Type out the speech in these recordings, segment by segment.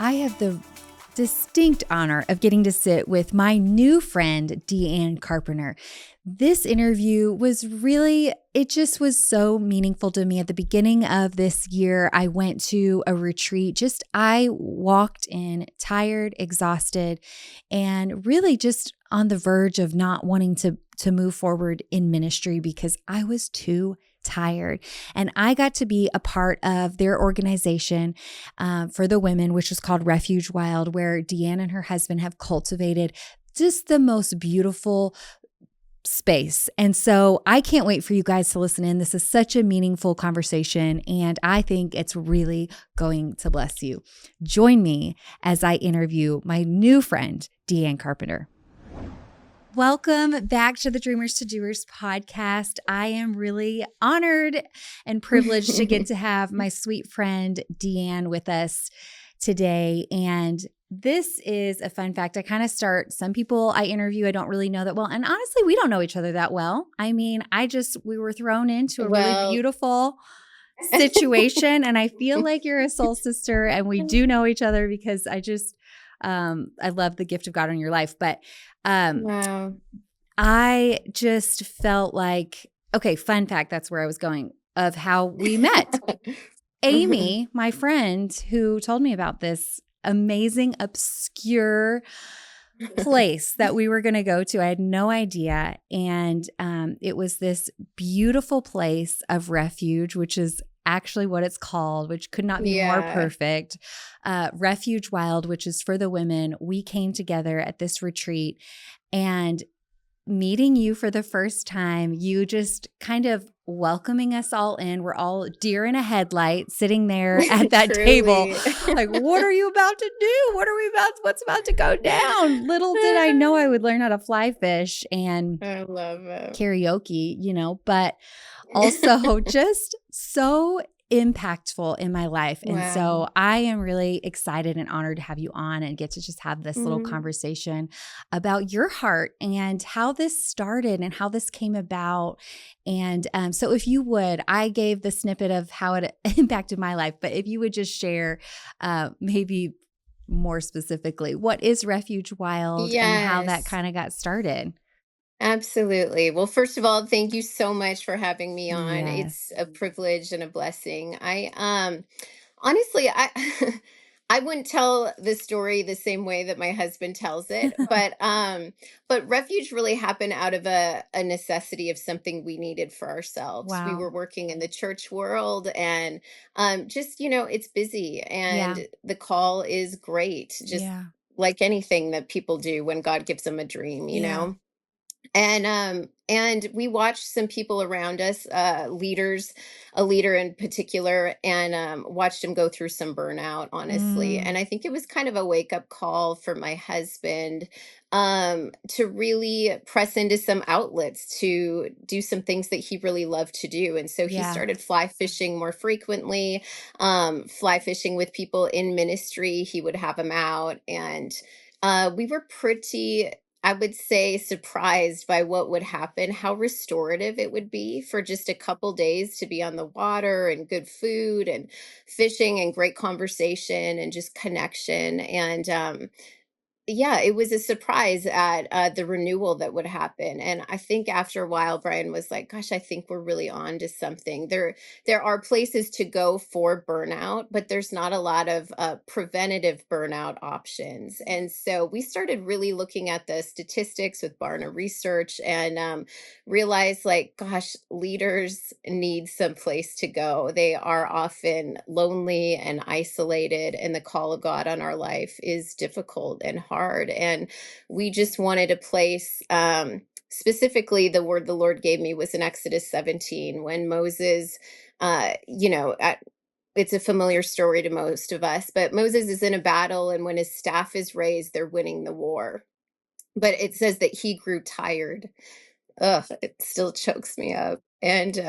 I have the distinct honor of getting to sit with my new friend, DeAnne Carpenter. This interview was really, it just was so meaningful to me. At the beginning of this year, I went to a retreat. I walked in tired, exhausted, and really just on the verge of not wanting to move forward in ministry because I was too tired. And I got to be a part of their organization for the women, which is called Refuge Wild, where Deann and her husband have cultivated just the most beautiful space. And so I can't wait for you guys to listen in. This is such a meaningful conversation, and I think it's really going to bless you. Join me as I interview my new friend, DeAnne Carpenter. Welcome back to the Dreamers to Doers podcast. I am really honored and privileged to get to have my sweet friend Deann with us today. And this is a fun fact. I kind of start, some people I interview, I don't really know that well. And honestly, we don't know each other that well. I mean, we were thrown into a really beautiful situation. And I feel like you're a soul sister and we do know each other because I love the gift of God in your life. But wow. I just felt like, okay, fun fact, that's where I was going, of how we met. Amy, my friend who told me about this amazing, obscure place that we were going to go to. I had no idea. And it was this beautiful place of refuge, which is actually what it's called, which could not be more perfect. Refuge Wild, which is for the women. We came together at this retreat, and meeting you for the first time, you just kind of welcoming us all in. We're all deer in a headlight sitting there at that table. Like, what are you about to do? What's about to go down? Little did I know I would learn how to fly fish and I love it. Karaoke, but also just so impactful in my life. And so I am really excited and honored to have you on and get to just have this little conversation about your heart and how this started and how this came about. And so if you would, I gave the snippet of how it impacted my life, but if you would just share maybe more specifically, what is Refuge Wild and how that kind of got started? Absolutely. Well, first of all, thank you so much for having me on. Yes. It's a privilege and a blessing. Honestly, I wouldn't tell the story the same way that my husband tells it, but Refuge really happened out of a necessity of something we needed for ourselves. Wow. We were working in the church world, and it's busy, and the call is great, just like anything that people do when God gives them a dream, you know. And we watched some people around us, leaders, a leader in particular, and watched him go through some burnout, honestly. And I think it was kind of a wake up call for my husband to really press into some outlets to do some things that he really loved to do. And so he started fly fishing more frequently, fly fishing with people in ministry. He would have them out, and we were pretty, I would say, surprised by what would happen, how restorative it would be for just a couple days to be on the water and good food and fishing and great conversation and just connection. And it was a surprise at the renewal that would happen. And I think after a while, Brian was like, gosh, I think we're really on to something. There are places to go for burnout, but there's not a lot of preventative burnout options. And so we started really looking at the statistics with Barna Research and realized, like, gosh, leaders need some place to go. They are often lonely and isolated, and the call of God on our life is difficult and hard. And we just wanted a place, specifically the word the Lord gave me was in Exodus 17, when Moses, it's a familiar story to most of us, but Moses is in a battle, and when his staff is raised, they're winning the war. But it says that he grew tired. Ugh, it still chokes me up. And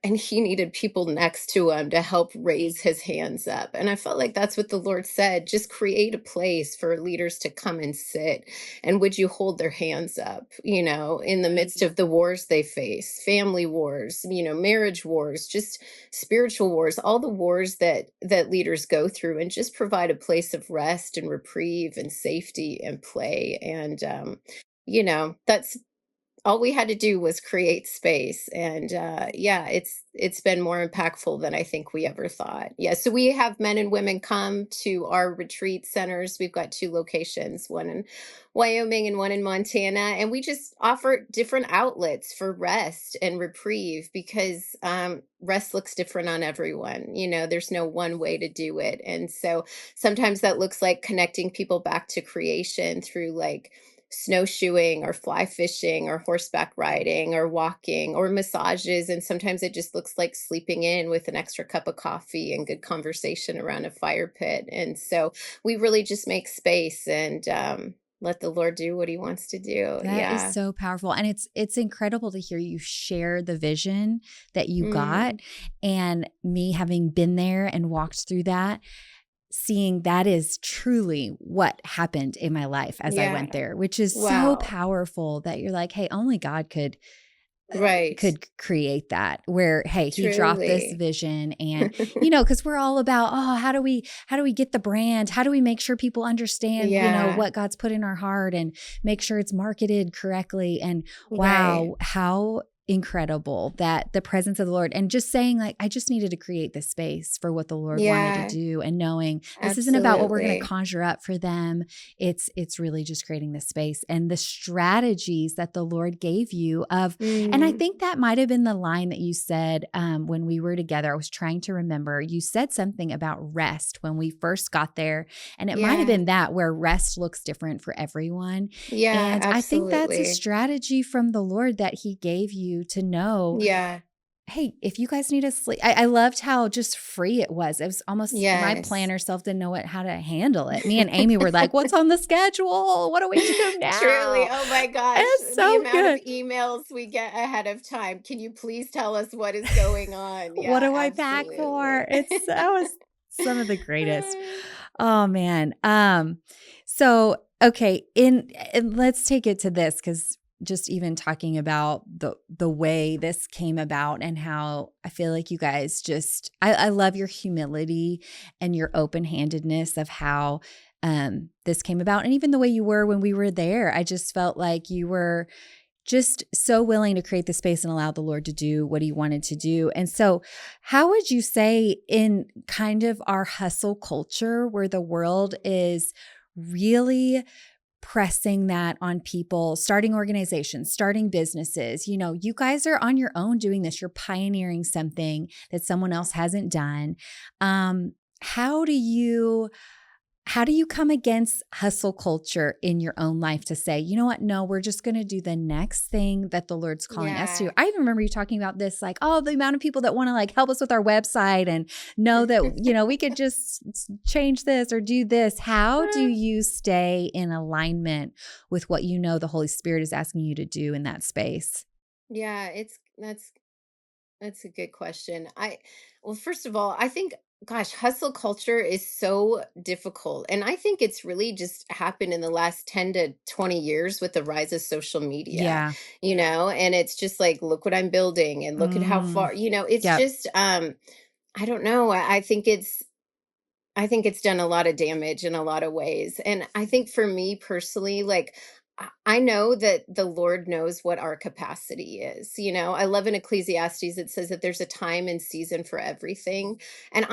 he needed people next to him to help raise his hands up. And I felt like that's what the Lord said, just create a place for leaders to come and sit. And would you hold their hands up, in the midst of the wars they face, family wars, marriage wars, just spiritual wars, all the wars that leaders go through, and just provide a place of rest and reprieve and safety and play. And that's all we had to do was create space. And yeah, it's been more impactful than I think we ever thought. Yeah, so we have men and women come to our retreat centers. We've got two locations, one in Wyoming and one in Montana, and we just offer different outlets for rest and reprieve, because rest looks different on everyone. There's no one way to do it. And so sometimes that looks like connecting people back to creation through, like, snowshoeing or fly fishing or horseback riding or walking or massages. And sometimes it just looks like sleeping in with an extra cup of coffee and good conversation around a fire pit. And so we really just make space and let the Lord do what he wants to do. That is so powerful. And it's incredible to hear you share the vision that you got, and me having been there and walked through that, seeing that is truly what happened in my life as I went there, which is so powerful that you're like, hey, only God could create that, where, hey, he dropped this vision. And, because we're all about, how do we get the brand? How do we make sure people understand, what God's put in our heart, and make sure it's marketed correctly? And wow, how incredible that the presence of the Lord, and just saying, like, I just needed to create this space for what the Lord wanted to do, and knowing this isn't about what we're going to conjure up for them. It's really just creating this space, and the strategies that the Lord gave you of, and I think that might've been the line that you said when we were together. I was trying to remember, you said something about rest when we first got there, and it might've been that, where rest looks different for everyone. And absolutely. I think that's a strategy from the Lord that he gave you to know, hey, if you guys need to sleep. I loved how just free it was. It was almost my planner self didn't know how to handle it. Me and Amy were like, what's on the schedule? What do we do now? Truly. Oh my gosh. It's so the amount of emails we get ahead of time. Can you please tell us what is going on? Yeah, what do I pack for? That was some of the greatest. Oh man. So, okay. And let's take it to this, because just even talking about the way this came about, and how I feel like you guys just, I love your humility and your open-handedness of how this came about. And even the way you were when we were there, I just felt like you were just so willing to create the space and allow the Lord to do what he wanted to do. And so how would you say, in kind of our hustle culture, where the world is really pressing that on people, starting organizations, starting businesses, you guys are on your own doing this. You're pioneering something that someone else hasn't done. How do you come against hustle culture in your own life to say, you know what? No, we're just going to do the next thing that the Lord's calling us to. I even remember you talking about this, like, the amount of people that want to, like, help us with our website and know that, we could just change this or do this. How do you stay in alignment with what the Holy Spirit is asking you to do in that space? Yeah, that's a good question. Well, first of all, I think, gosh, hustle culture is so difficult. And I think it's really just happened in the last 10 to 20 years with the rise of social media, and it's just like, look what I'm building and look at how far, it's just, I don't know. I think it's done a lot of damage in a lot of ways. And I think for me personally, like, I know that the Lord knows what our capacity is. I love in Ecclesiastes, it says that there's a time and season for everything. And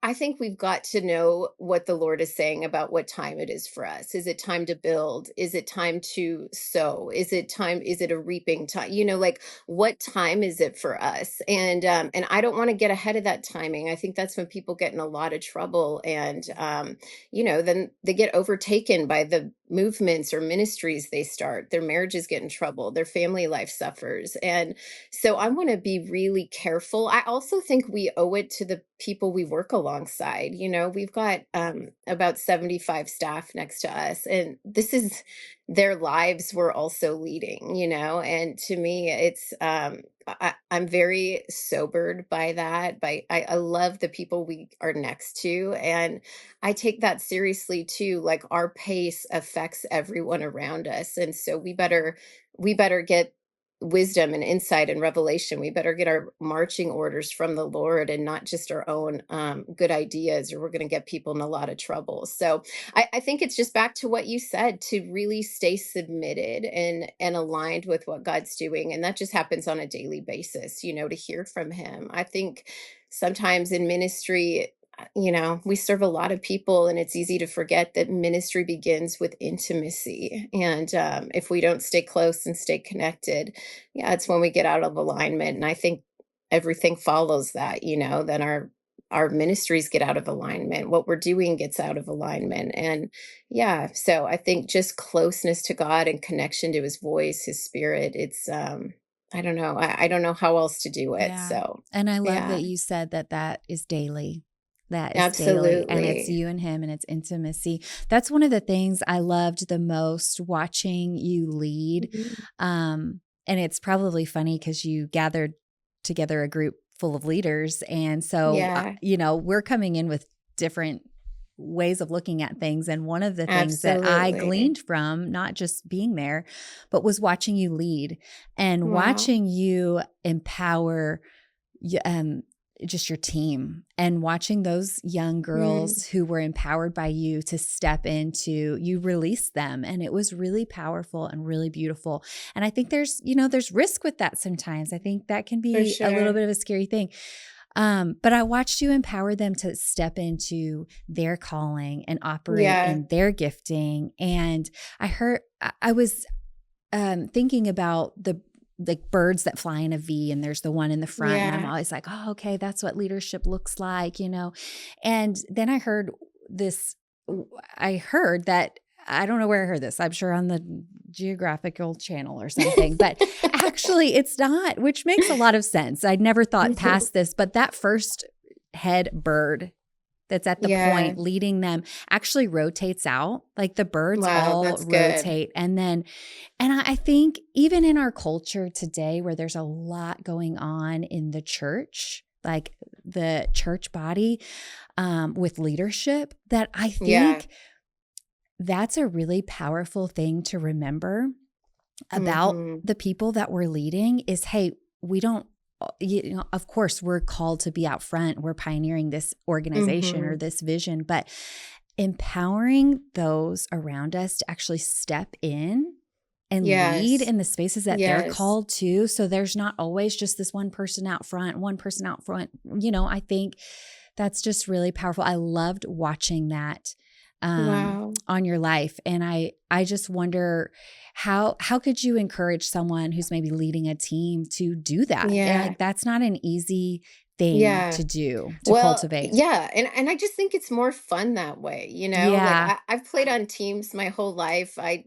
I think we've got to know what the Lord is saying about what time it is for us. Is it time to build? Is it time to sow? Is it a reaping time? Like, what time is it for us? And I don't want to get ahead of that timing. I think that's when people get in a lot of trouble. And then they get overtaken by the movements or ministries they start. Their marriages get in trouble. Their family life suffers. And so I want to be really careful. I also think we owe it to the people we work alongside. We've got about 75 staff next to us, and this is their lives we're also leading, and to me, I'm very sobered by that. I love the people we are next to, and I take that seriously too. Like our pace affects everyone around us, and so we better get wisdom and insight and revelation. We better get our marching orders from the Lord and not just our own good ideas, or we're going to get people in a lot of trouble. So I think it's just back to what you said, to really stay submitted and aligned with what God's doing. And that just happens on a daily basis, to hear from him. I think sometimes in ministry, we serve a lot of people, and it's easy to forget that ministry begins with intimacy. And if we don't stay close and stay connected, yeah, it's when we get out of alignment. And I think everything follows that, then our ministries get out of alignment, what we're doing gets out of alignment. And yeah, so I think just closeness to God and connection to his voice, his spirit, it's I don't know. I don't know how else to do it. Yeah. So And I love yeah, that you said that is daily. That is daily, and it's absolutely. you and him, and it's intimacy. That's one of the things I loved the most watching you lead. Mhm. And it's probably funny because you gathered together a group full of leaders. And so, Yeah, we're coming in with different ways of looking at things. And one of the things that I absolutely. gleaned from, not just being there, but was watching you lead and Wow. watching you empower y- um, just your team, and watching those young Mm, girls who were empowered by you to step into, you released them. And it was really powerful and really beautiful. And I think there's risk with that sometimes. I think that can for be a little sure. bit of a scary thing. But I watched you empower them to step into their calling and operate Yeah, in their gifting. And I was thinking about the like birds that fly in a V, and there's the one in the front, and I'm yeah. always like, oh, okay, that's what leadership looks like. And then this, I heard that, I don't know where I heard this. I'm sure on the geographical channel or something, but actually it's not, which makes a lot of sense. I'd never thought past this, but that first head bird that's at the Yeah. point leading them actually rotates out. Like the birds Wow, all that's good. rotate. And I think even in our culture today, where there's a lot going on in the church, like the church body, with leadership, that I Yeah. think that's a really powerful thing to remember about Mhm. the people that we're leading is, hey, we don't, of course, we're called to be out front. We're pioneering this organization or Mhm. this vision, but empowering those around us to actually step in and lead Yes. in the spaces that they're Yes. called to. So there's not always just this one person out front, one person out front. I think that's just really powerful. I loved watching that Wow. on your life. And I just wonder how could you encourage someone who's maybe leading a team to do that? Yeah. Like that's not an easy thing Yeah. to do, to Well, cultivate. yeah, and I just think it's more fun that way, Like Yeah. I've played on teams my whole life. I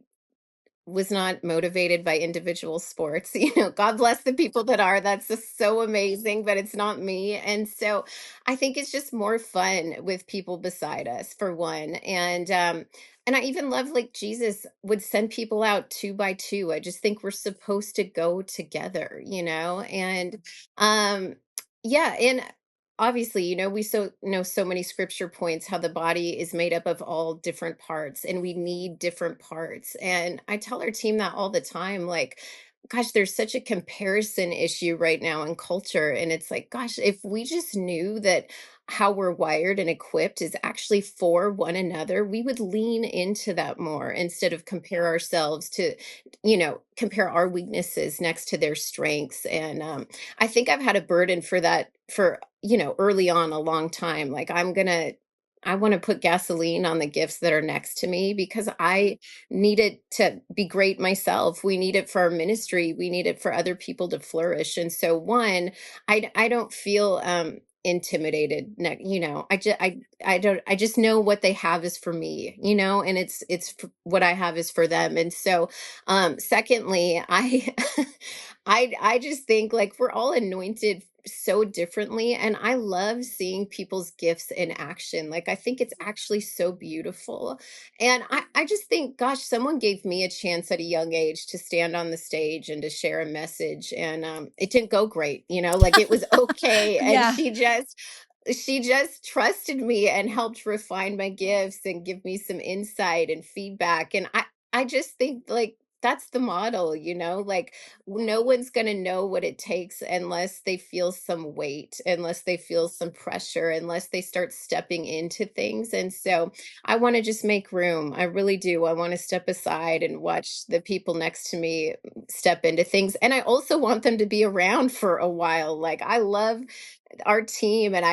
was not motivated by individual sports. God bless the people that are. That's just so amazing, but it's not me. And so I think it's just more fun with people beside us, for one. And I even love, like, Jesus would send people out two by two. I just think we're supposed to go together. And um yeah, and obviously, we know so many scripture points how the body is made up of all different parts, and we need different parts. And I tell our team that all the time, like, gosh, there's such a comparison issue right now in culture. And it's like, gosh, if we just knew that how we're wired and equipped is actually for one another, we would lean into that more, instead of compare ourselves to, compare our weaknesses next to their strengths. And I think I've had a burden for that for, early on, a long time. Like, I want to put gasoline on the gifts that are next to me, because I need it to be great myself. We need it for our ministry. We need it for other people to flourish. And so, one, I don't feel intimidated. I just know what they have is for me, and what I have is for them. And so, secondly, I I just think, like, we're all anointed so differently. And I love seeing people's gifts in action. Like, I think it's actually so beautiful. And I just think, gosh, someone gave me a chance at a young age to stand on the stage and to share a message. And it didn't go great, like it was okay. And Yeah. she just trusted me and helped refine my gifts and give me some insight and feedback. And I just think, like, that's the model, like, no one's going to know what it takes unless they feel some weight, unless they feel some pressure, unless they start stepping into things. And so I want to just make room. I really do. I want to step aside and watch the people next to me step into things. And I also want them to be around for a while. Like, I love our team, and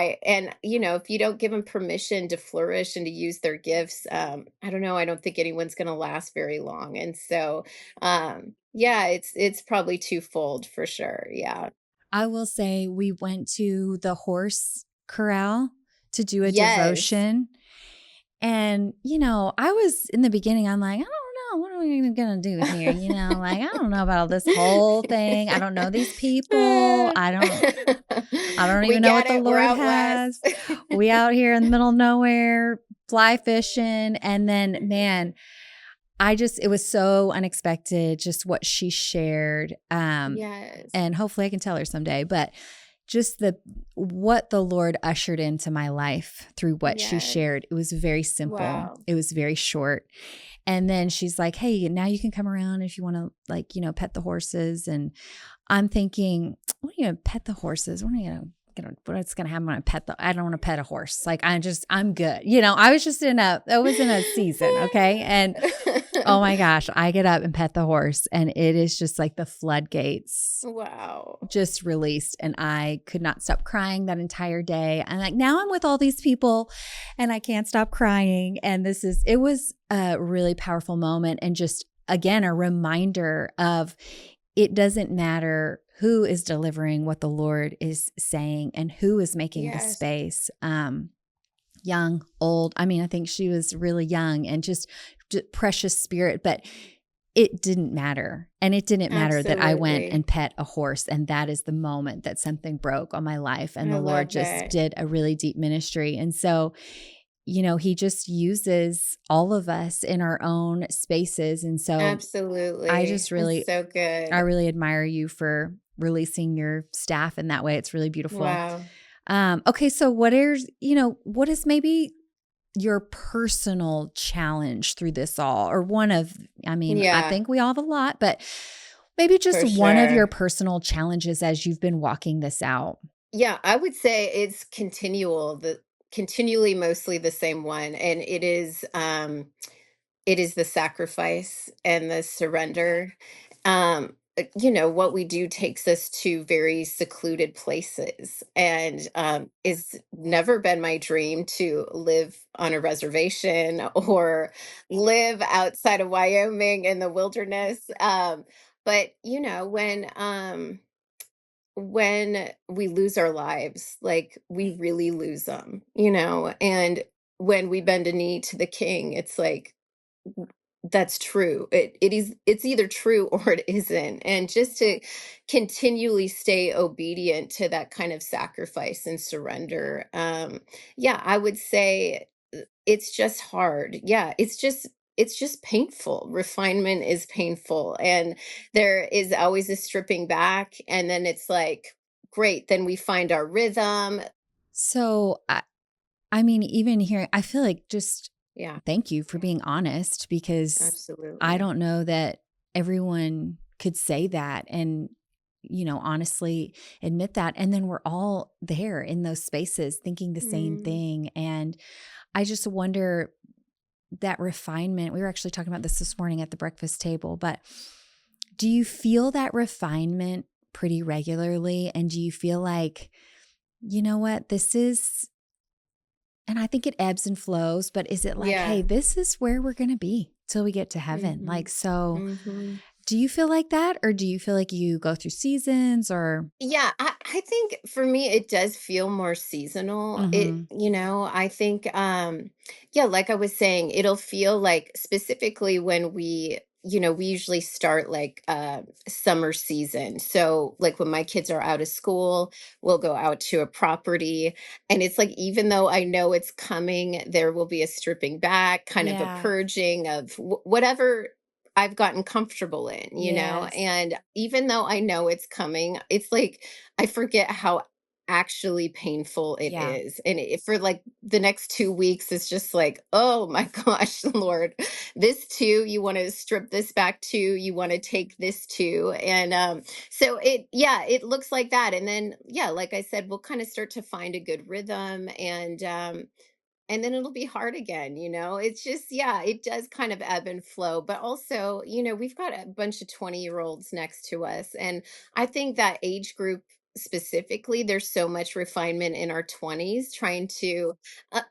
if you don't give them permission to flourish and to use their gifts, I don't know, I don't think anyone's going to last very long. And so yeah, it's probably twofold for sure. Yeah. I will say we went to the horse corral to do a Yes. devotion. And, I was in the beginning, I'm like, I don't know, what are we going to do here? Like, I don't know about this whole thing. I don't know these people. I don't We even know what get the it. We're Lord out has. west. We out here in the middle of nowhere, fly fishing. And then, man, it was so unexpected, just what she shared. Yes. And hopefully I can tell her someday, but just what the Lord ushered into my life through what she Yes. shared. It was very simple. Wow. It was very short. And then she's like, hey, now you can come around if you want to, like, pet the horses. And I'm thinking, what are you going to pet the horses? What are you going to what's going to happen when I don't want to pet a horse. Like, I'm good. I was just in a season. Okay. And oh my gosh, I get up and pet the horse, and it is just like the floodgates Wow. just released, and I could not stop crying that entire day. And like, now I'm with all these people and I can't stop crying. And it was a really powerful moment, and just, again, a reminder of, it doesn't matter who is delivering what the Lord is saying and who is making the Yes. space. Young, old. I mean, I think she was really young and just precious spirit, but it didn't matter. And it didn't matter that I went Absolutely. and pet a horse. And that is the moment that something broke on my life. And I the Lord love just that. did a really deep ministry. And so, he just uses all of us in our own spaces. And so I Absolutely. just It's really, so I good. really admire you for releasing your staff in that way. It's really beautiful. Wow. Okay. So what is maybe your personal challenge through this all, or I Yeah, think we all have a lot, but maybe just for one of your sure. personal challenges as you've been walking this out. Yeah, I would say it's continually mostly the same one. And it is the sacrifice and the surrender. What we do takes us to very secluded places, and it's never been my dream to live on a reservation or live outside of Wyoming in the wilderness. But when we lose our lives, like, we really lose them, and when we bend a knee to the king, it's like, that's true. It's either true or it isn't. And just to continually stay obedient to that kind of sacrifice and surrender. Yeah, I would say it's just hard. Yeah, it's just painful. Refinement is painful. And there is always a stripping back. And then it's like, great, then we find our rhythm. So, I mean, even here, I feel like, just Yeah, thank you for being honest, because I absolutely. don't know that everyone could say that and, honestly admit that. And then we're all there in those spaces thinking the same Mm, thing. And I just wonder, that refinement, we were actually talking about this morning at the breakfast table, but do you feel that refinement pretty regularly? And do you feel like, what this is, and I think it ebbs and flows, but is it like, hey, yeah. this is where we're going to be till we get to heaven? Hmm. Like, so Hmm. do you feel like that? Or do you feel like you go through seasons or? Yeah, I think for me it does feel more seasonal. Mm-hmm. I think yeah, like I was saying, it'll feel like, specifically when we we usually start like summer season. So like when my kids are out of school, we'll go out to a property. And it's like, even though I know it's coming, there will be a stripping back, kind of a Yeah. purging of whatever I've gotten comfortable in. Yes. And even though I know it's coming, it's like I forget how actually painful it Yeah. is. And for like the next 2 weeks, it's just like, oh my gosh, Lord, this too, you want to strip this back too, you want to take this too. And so it looks like that. And then, yeah, like I said, we'll kind of start to find a good rhythm, and then it'll be hard again. It's just, yeah, it does kind of ebb and flow. But also, we've got a bunch of 20-year-olds next to us. And I think that age group specifically, there's so much refinement in our 20s, trying to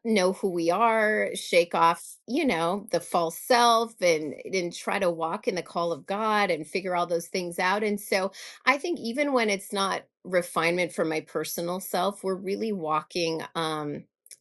know who we are, shake off, the false self, and try to walk in the call of God and figure all those things out. And so I think even when it's not refinement for my personal self, we're really walking.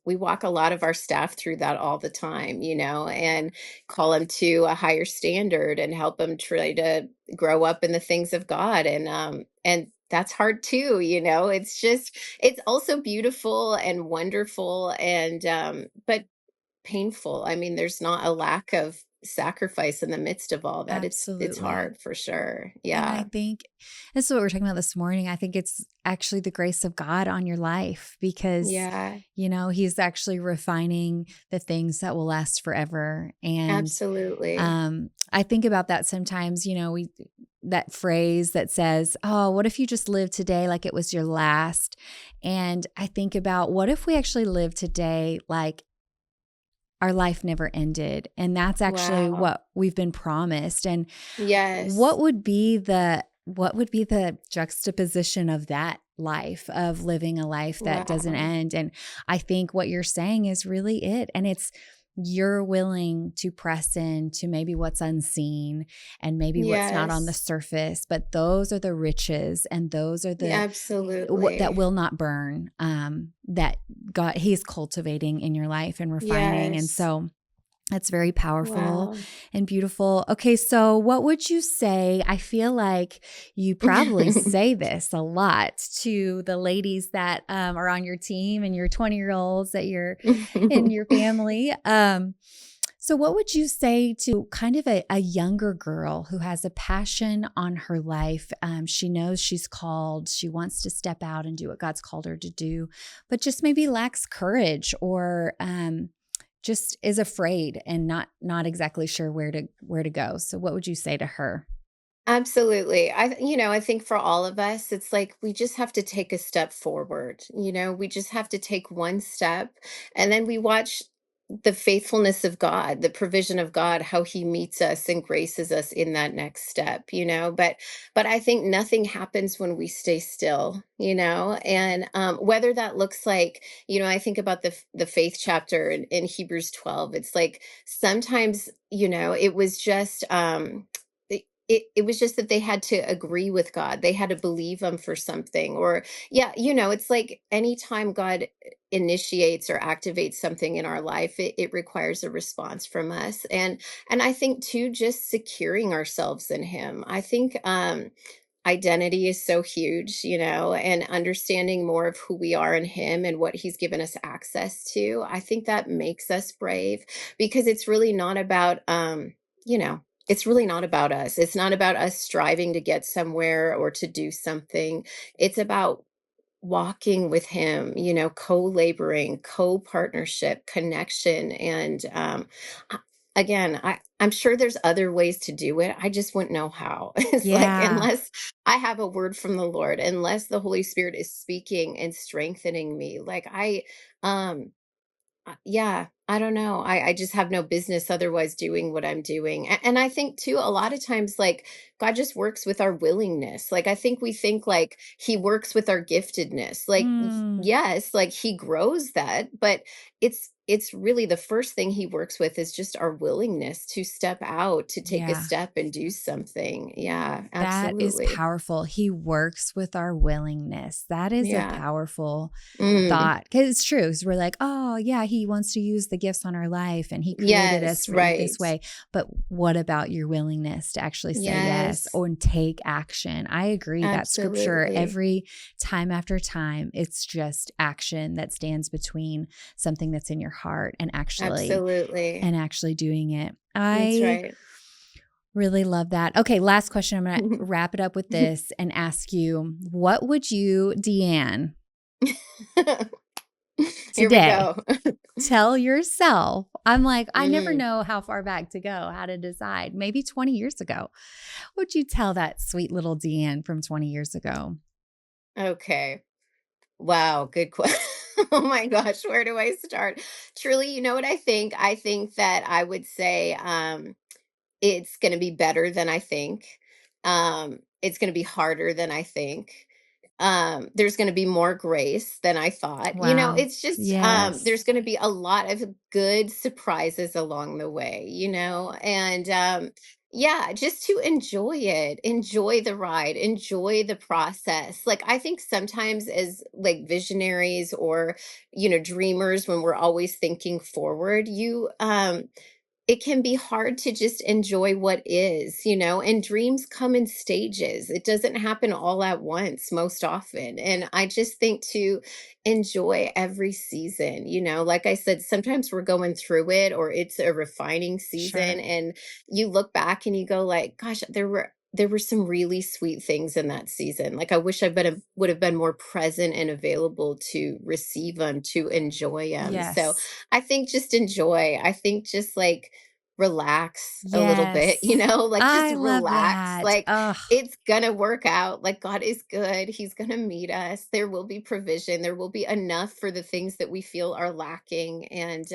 We walk a lot of our staff through that all the time, and call them to a higher standard and help them try to grow up in the things of God. And that's hard too. It's also beautiful and wonderful, and but painful. I mean, there's not a lack of sacrifice in the midst of all that. It's Absolutely. hard for sure. And I Yeah. think this is what we are talking about this morning. I think it's actually the grace of God on your life because, Yeah. He's actually refining the things that will last forever. And Absolutely. I think about that sometimes, that phrase that says, oh, what if you just live today like it was your last? And I think about what if we actually live today like our life never ended? And that's actually Wow. what we've been promised. And Yes. what would be the juxtaposition of that life, of living a life that doesn't Wow. end? And I think what you're saying is really it. And it's you're willing to press into maybe what's unseen and maybe what's not on the Yes. surface, but those are the riches and those are the what that Absolutely. will not burn, that God He's cultivating in your life and refining. And Yes. so that's very powerful Wow. and beautiful. Okay, so what would you say? I feel like you probably say this a lot to the ladies that are on your team and your 20-year-olds that you're in your family. So, what would you say to kind of a younger girl who has a passion on her life? She knows she's called, she wants to step out and do what God's called her to do, but just maybe lacks courage or just is afraid and not exactly sure where to go. So, what would you say to her? Absolutely. I think for all of us, it's like we just have to take a step forward. We just have to take one step, and then we watch the faithfulness of God, the provision of God, how he meets us and graces us in that next step. But I think nothing happens when we stay still. And whether that looks like, I think about the faith chapter in Hebrews 12. It's like sometimes, it was just it was just that they had to agree with God. They had to believe him for something. Or, yeah, it's like anytime God initiates or activates something in our life, it requires a response from us. And I think too, just securing ourselves in him. I think identity is so huge, and understanding more of who we are in him and what he's given us access to. I think that makes us brave, because it's really not about you know, it's really not about us. It's not about us striving to get somewhere or to do something. It's about walking with him, co-laboring, co-partnership, connection. And I- again, I'm sure there's other ways to do it. I just wouldn't know how. It's like, Yeah. unless I have a word from the Lord, unless the Holy Spirit is speaking and strengthening me, like um yeah, I don't know. I just have no business otherwise doing what I'm doing. And I think too, a lot of times, like, God just works with our willingness. Like, I think we think like he works with our giftedness. Like, Mm, yes, like he grows that, but it's really the first thing he works with is just our willingness to step out, to take a yeah. step and do something. Yeah, That is absolutely. powerful. He works with our willingness. That is a Yeah. powerful Mm, thought, because it's true. 'Cause we're like, oh, yeah, he wants to use the gifts on our life and he created us Yes, for right. this way. But what about your willingness to actually say yes Yes, or take action? I agree that scripture absolutely. every time after time, it's just action that stands between something that's in your heart Absolutely. and actually doing it. That's I right. really love that. Okay, last question. I'm going to wrap it up with this and ask you, what would you, Deanne, Here we today go. tell yourself? I'm like, I never Mm, know how far back to go, how to decide. Maybe 20 years ago. What would you tell that sweet little Deanne from 20 years ago? okay. Wow, good question. Oh my gosh, where do I start? Truly, you know what I think? I think that I would say it's going to be better than I think. It's going to be harder than I think. There's going to be more grace than I thought. Wow. It's just Yes. there's going to be a lot of good surprises along the way, and yeah, just to enjoy it, enjoy the ride, enjoy the process. Like I think sometimes as like visionaries or dreamers, when we're always thinking forward, you it can be hard to just enjoy what is, and dreams come in stages. It doesn't happen all at once most often. And I just think to enjoy every season, like I said, sometimes we're going through it or it's a refining season Sure. and you look back and you go like, gosh, there were some really sweet things in that season. Like I wish would have been more present and available to receive them, to enjoy them. So Yes. I think just enjoy. I think just like relax a little bit, Yes. like just I love relax. that. Like Oh, it's gonna work out. Like God is good. He's gonna meet us. There will be provision. There will be enough for the things that we feel are lacking. And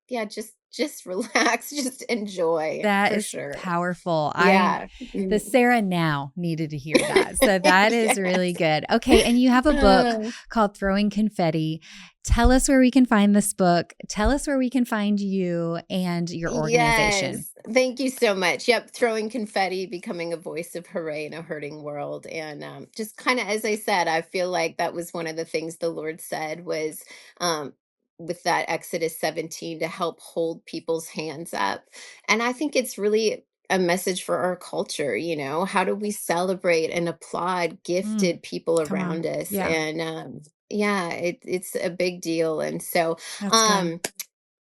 yeah, just relax, just enjoy that for is sure. powerful. Yeah. The Mm. Sarah now needed to hear that. So that is really Yes. good. Okay. And you have a book called Throwing Confetti. Tell us where we can find this book. Tell us where we can find you and your organization. Yes. Thank you so much. Yep. Throwing confetti, becoming a voice of hooray in a hurting world. And just kind of, as I said, I feel like that was one of the things the Lord said was um, with that Exodus 17 to help hold people's hands up. And I think it's really a message for our culture. How do we celebrate and applaud Mm, gifted people come around on. us? Yeah, And yeah, it's a big deal. And so, that's good. um,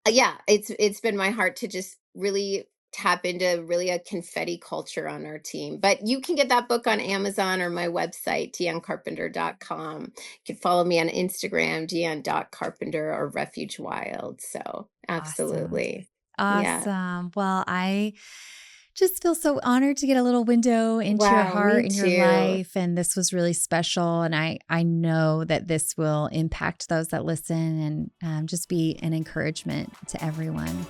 yeah, it's been my heart to just really tap into really a confetti culture on our team. But you can get that book on Amazon or my website, DeAnneCarpenter.com. You can follow me on Instagram, Deanne.Carpenter or Refuge Wild. So Awesome. absolutely. Yeah. Awesome. Well, I just feel so honored to get a little window into your Wow, heart me and your too. life. And this was really special. And I know that this will impact those that listen and just be an encouragement to everyone.